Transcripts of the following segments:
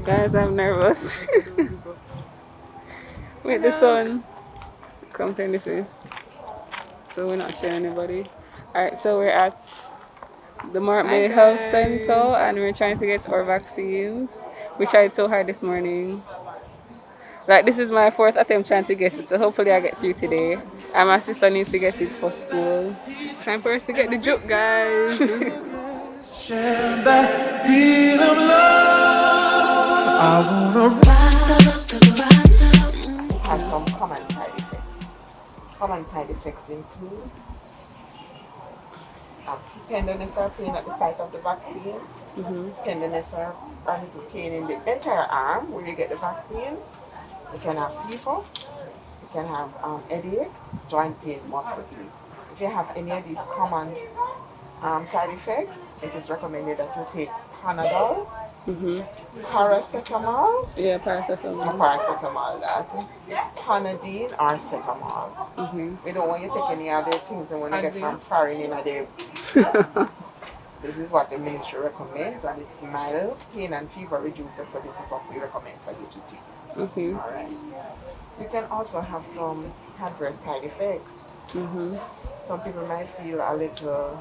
Guys, I'm nervous. Wait, the sun. Come turn this way. So we're not sharing anybody. Alright, so we're at the Mark Bay Health Center and we're trying to get our vaccines. We tried so hard this morning. Like, this is my fourth attempt trying to get it, so hopefully I get through today. And my sister needs to get it for school. It's time for us to get the joke, guys. Share that beat of love. I wanna Has some common side effects. Common side effects include tenderness or pain at the site of the vaccine, tenderness or a little pain in the entire arm where you get the vaccine. You can have fever, you can have headache, joint pain, muscle pain. If you have any of these common side effects, it is recommended that you take Panadol, paracetamol, Panadine or Cetamol. We don't want you to take any other things that want to get from foreign in a day. This is what the ministry recommends, and it's mild pain and fever reducer, so this is what we recommend for you to take. Alright. You can also have some adverse side effects. Some people might feel a little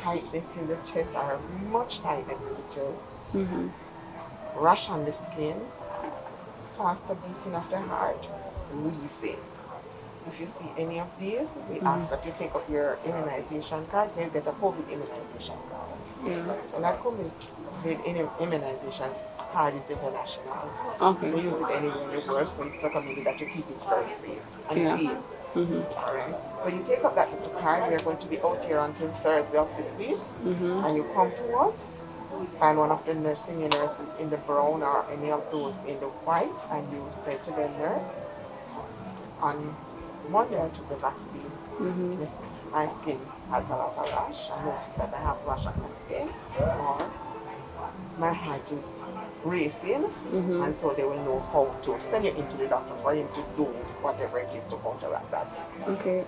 tightness in the chest or much tightness in the chest. Rash on the skin, faster beating of the heart, wheezing. If you see any of these, we ask that you take up your immunization card. You get a COVID immunization card. And that COVID immunization card is international. We use it anywhere in the world, so it's recommended that you keep it very safe and clean. Alright. So you take up that little card. We are going to be out here until Thursday of this week, and you come to us, find one of the senior nurses in the brown or any of those in the white, and you say to the nurse, on Monday I took the vaccine. My skin has a lot of rash. I noticed that I have rash on my skin, or my heart is racing, and so they will know how to send you into the doctor for him to do whatever it is to counteract that.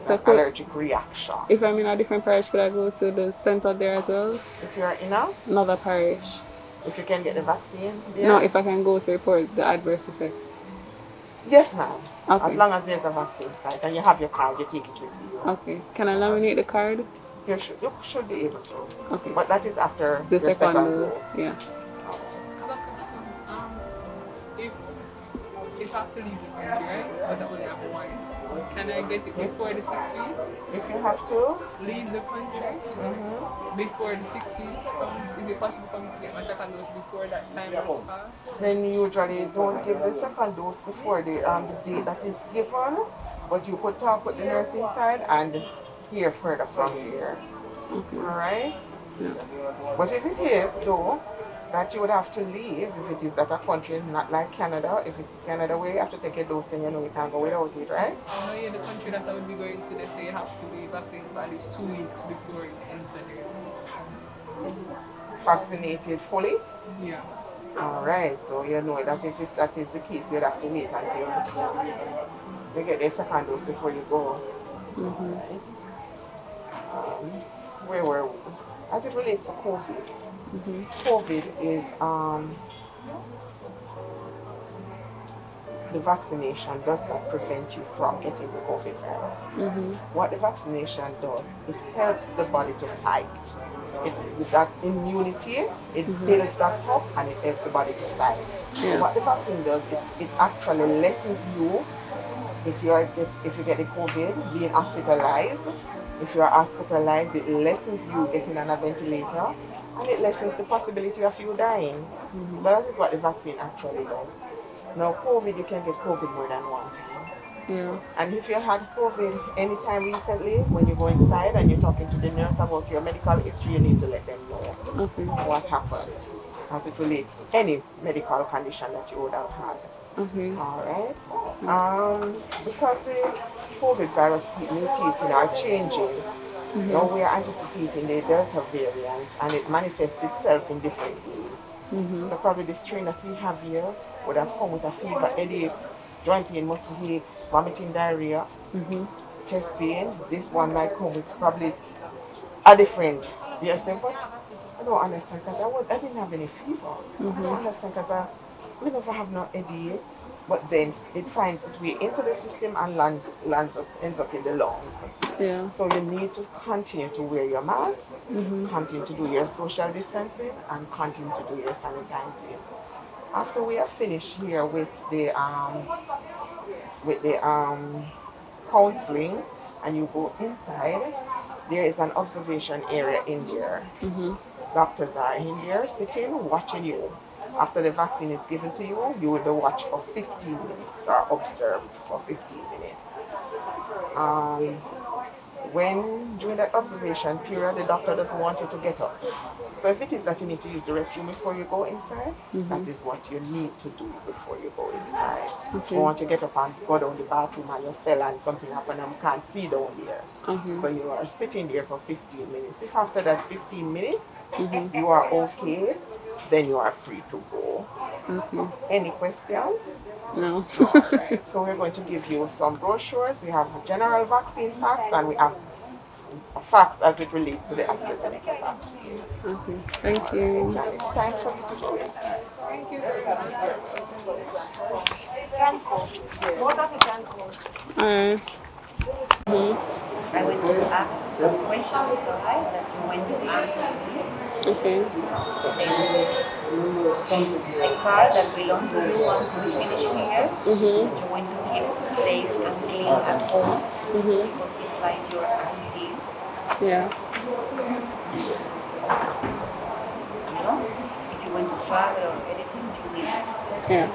So allergic reaction. If I'm in a different parish, could I go to the center there as well? If you're in another parish. If you can get the vaccine there? No, if I can go to report the adverse effects. Yes, ma'am. As long as there's a vaccine site and you have your card, you take it with you. Okay. Can I laminate the card? You should be able to. Okay. But that is after the your second dose. Yeah. If I have to leave the country, right? But I only have one. Can I get it before the 6 weeks? If you have to leave the country before the 6 weeks comes, is it possible for me to get my second dose before that time has passed? Then usually don't give the second dose before the date that is given, but you could talk with the nurse inside and hear further from there. Alright? But if it is though, that you would have to leave, if it is that a country not like Canada, if it's Canada where you have to take a dose, then you know you can't go without it, right? No, yeah, the country that I would be going to, they say you have to be vaccinated for at least 2 weeks before you enter there. Vaccinated fully? Yeah. Alright, so you know that if that is the case, you'd have to wait until you get the second dose before you go. Right? Where were we? As it relates to COVID, COVID is the vaccination does not prevent you from getting the COVID virus. What the vaccination does, it helps the body to fight. That immunity, it builds that up and it helps the body to fight. What the vaccine does, it actually lessens you if you get the COVID, being hospitalized. If you are hospitalized, it lessens you getting on a ventilator, and it lessens the possibility of you dying. But that is what the vaccine actually does. Now, COVID, you can get COVID more than one time. And if you had COVID anytime recently, when you go inside and you're talking to the nurse about your medical history, you need to let them know what happened as it relates to any medical condition that you would have had. Alright? Because the COVID virus keep mutating or changing, now we are anticipating the Delta variant, and it manifests itself in different ways. So probably the strain that we have here would have come with a fever, headache, joint pain, muscle ache, vomiting, diarrhea, chest pain. This one might come with probably a different, you say what? I don't understand because I didn't have any fever. I don't understand because we never have no headache. But then it finds its way into the system and ends up in the lungs. Yeah. So you need to continue to wear your mask, continue to do your social distancing, and continue to do your sanitizing. After we are finished here with the counseling, and you go inside, there is an observation area in there. Doctors are in there sitting, watching you. After the vaccine is given to you, you will be watched for 15 minutes or observed for 15 minutes. When during that observation period, the doctor doesn't want you to get up. So if it is that you need to use the restroom before you go inside, that is what you need to do before you go inside. Okay. You want to get up and go down the bathroom and you fell and something happened and you can't see down there. So you are sitting there for 15 minutes. If after that 15 minutes you are okay, then you are free to go. Any questions? No. Alright, so we're going to give you some brochures. We have general vaccine facts and we have facts as it relates to the AstraZeneca vaccine. Okay. Thank you. And it's time for you to go inside. Thank you very much. Alright. I went to ask some questions, alright, that you went to answer me. Okay. The car that belongs to you once we finish here, you want to keep safe and clean at home because it's like your active. Yeah. You know, if you want to travel or anything, you need it. Yeah.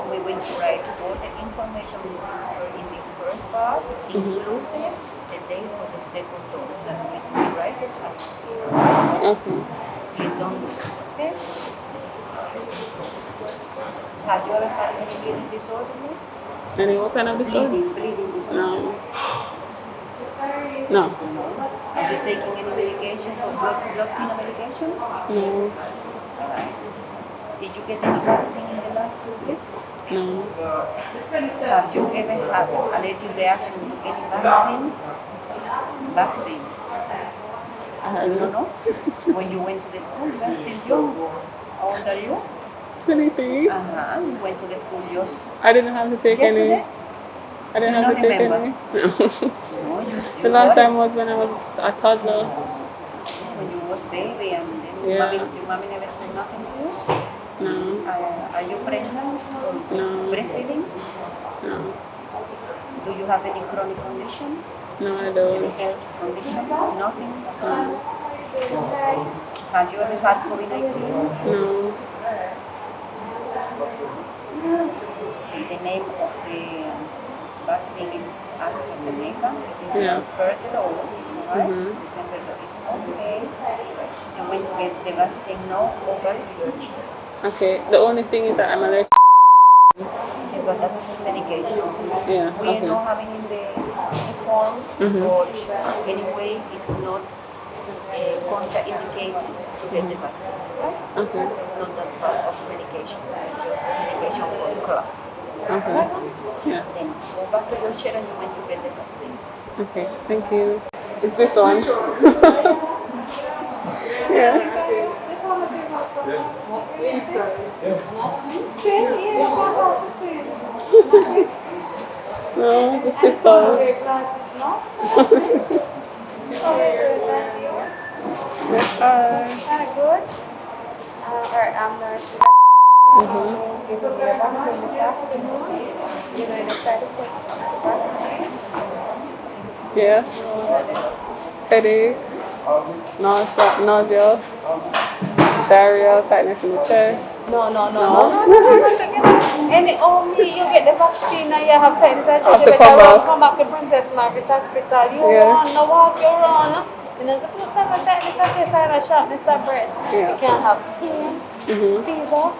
We went to write all the information in this first part, inclusive the date for the second dose that we write it up. Okay. Please don't lose this. Have you ever had any bleeding disorders? Any what kind of disorder? Bleeding disorder. No. Have you taken any medication for blood thinner medication? No. Alright. Did you get any vaccine in the last 2 weeks? No. Have you ever had allergic reaction to any vaccine? Vaccine. I You don't don't know. know? When you went to the school, you are still young. How old are you? 23. You went to the school just I didn't have to take yesterday? any. I didn't have to take remember? any. No. No, you The last got time it. was when I was a toddler. When you was baby and then Yeah. your mommy never said nothing to you? No. Are you pregnant or No. breastfeeding? No. Do you have any chronic condition? No, I Any don't. health condition? Nothing? No. Have you ever had COVID-19? No. The name of the vaccine is AstraZeneca. It is Yeah. the first dose, right? Mhm. The temperature is okay. You went to get the vaccine now over. Okay. The only thing is that I'm allergic. Okay, but that is medication. Yeah. We are Okay. not having in the form, but anyway, it's not contraindicated to get the vaccine, right? Okay. It's not that part of medication. It's just medication for the club. Okay. Yeah. Then go back to your chair and you went to get the vaccine. Okay. Thank you. Is this on? Yeah. No, the sisters. Good. Alright, I'm nurse. Give me your vaccine this afternoon. You know the side effects of the vaccine. Yeah. Headache, nausea, diarrhea, tightness in the chest. No. Any only you get the vaccine and you have time to Have check to you come better back. come back to Princess Margaret Hospital. You Yes. run, no walk, you run. You know, the technical case and a sharpness of breath. Yeah. You can have pain, Mhm. fever.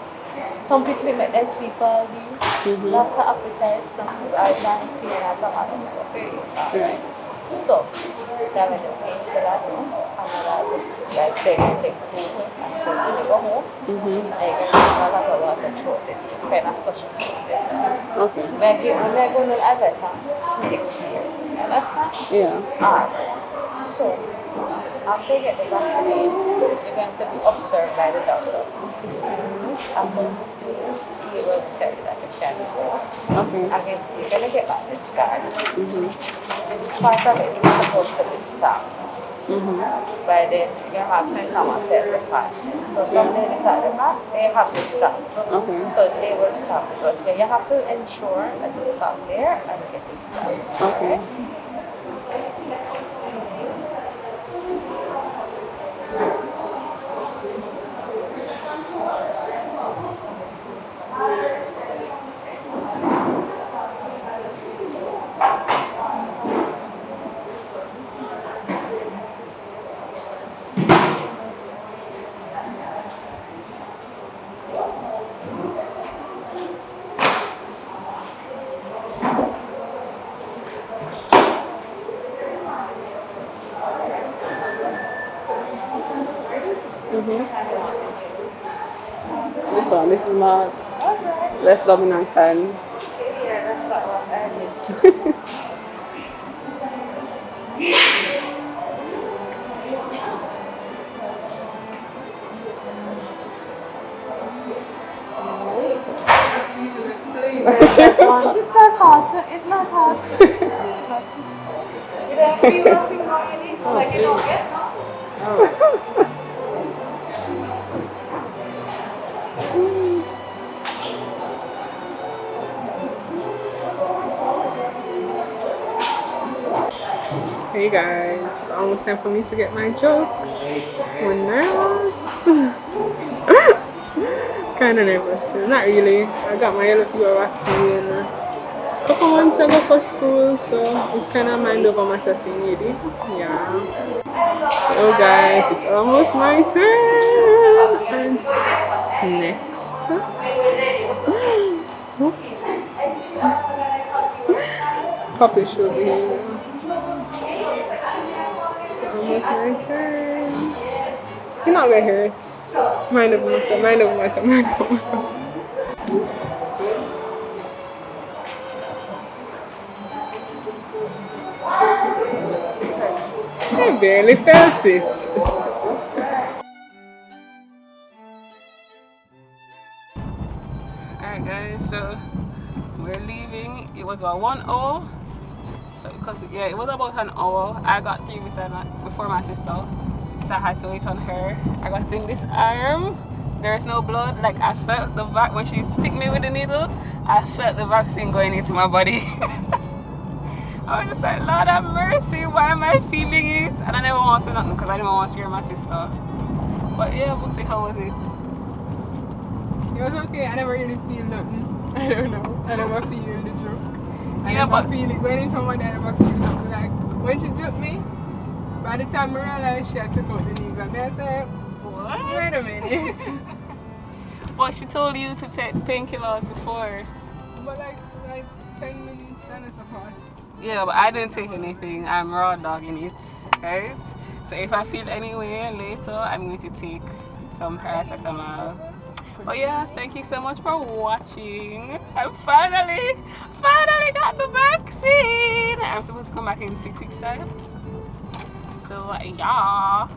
Some people make their sleep all day. Lots of appetite, some people are dying pain and some other stuff. Right. So, that was the pain to that room. And then I was like, take food and so when you go home, I get a lot of water through it. Kind of flush it through. Okay. When I go to the other time, next year. Understand? Yeah. Alright. So, After you get the vaccine, you're going to be observed by the doctor. After 2 weeks, he will tell you that you can go. Okay. Again, you're going to get back this card. This part of it is supposed to be stamped. By then, you have to come and set the card. So some ladies at the back, they have the stamp. Okay. So they will stamp. So you have to ensure that you stamp there and get it stamped. Okay. This one, this is my less dominant hand. Just not hot. It's not hot. You don't feel nothing wrong in it? Like you don't get no? Hey guys, it's almost time for me to get my joke. I'm nervous. Kind of nervous. Not really. I got my yellow fever vaccine a couple months ago for school, so it's kind of mind over matter thing, really. Yeah. So guys, it's almost my turn. And next. Puppy should be here. Almost my turn. You're not gonna hear it. Mind over matter, mind over matter, mind over matter. I barely felt it. Alright guys, so we're leaving. It was about 1 hour. So it was about an hour. I got through before my sister. So I had to wait on her. I got in this arm. There's no blood. Like I felt the when she stick me with the needle, I felt the vaccine going into my body. I was just like, Lord have mercy, why am I feeling it? And I never want to say nothing because I didn't want to scare my sister. But yeah, Booksy, how was it? It was okay. I never really feel nothing. I don't know. I never feel the joke. I never feel it. When it's home, I never feel nothing. Like, when she joked me, by the time I realized she had took out the needle, and I said, what? Wait a minute. But she told you to take painkillers before. But like 10 minutes, and it's a fast. Yeah, but I didn't take anything. I'm raw dogging it, right? So if I feel anywhere later, I'm going to take some paracetamol. But yeah, thank you so much for watching. I finally got the vaccine. I'm supposed to come back in 6 weeks time. So yeah,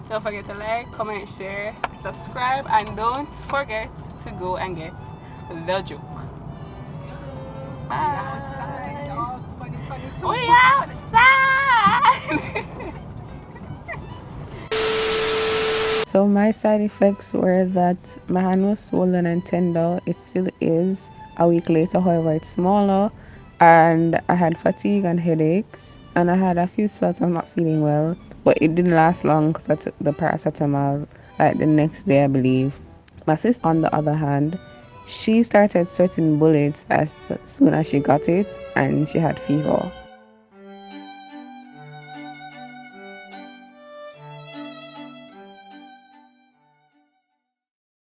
don't forget to like, comment, share, subscribe, and don't forget to go and get the joke. Bye. We outside. So my side effects were that my hand was swollen and tender. It still is. A week later, however, it's smaller, and I had fatigue and headaches, and I had a few spells of not feeling well, but it didn't last long because I took the paracetamol like the next day, I believe. My sister, on the other hand, she started sweating bullets as soon as she got it, and she had fever.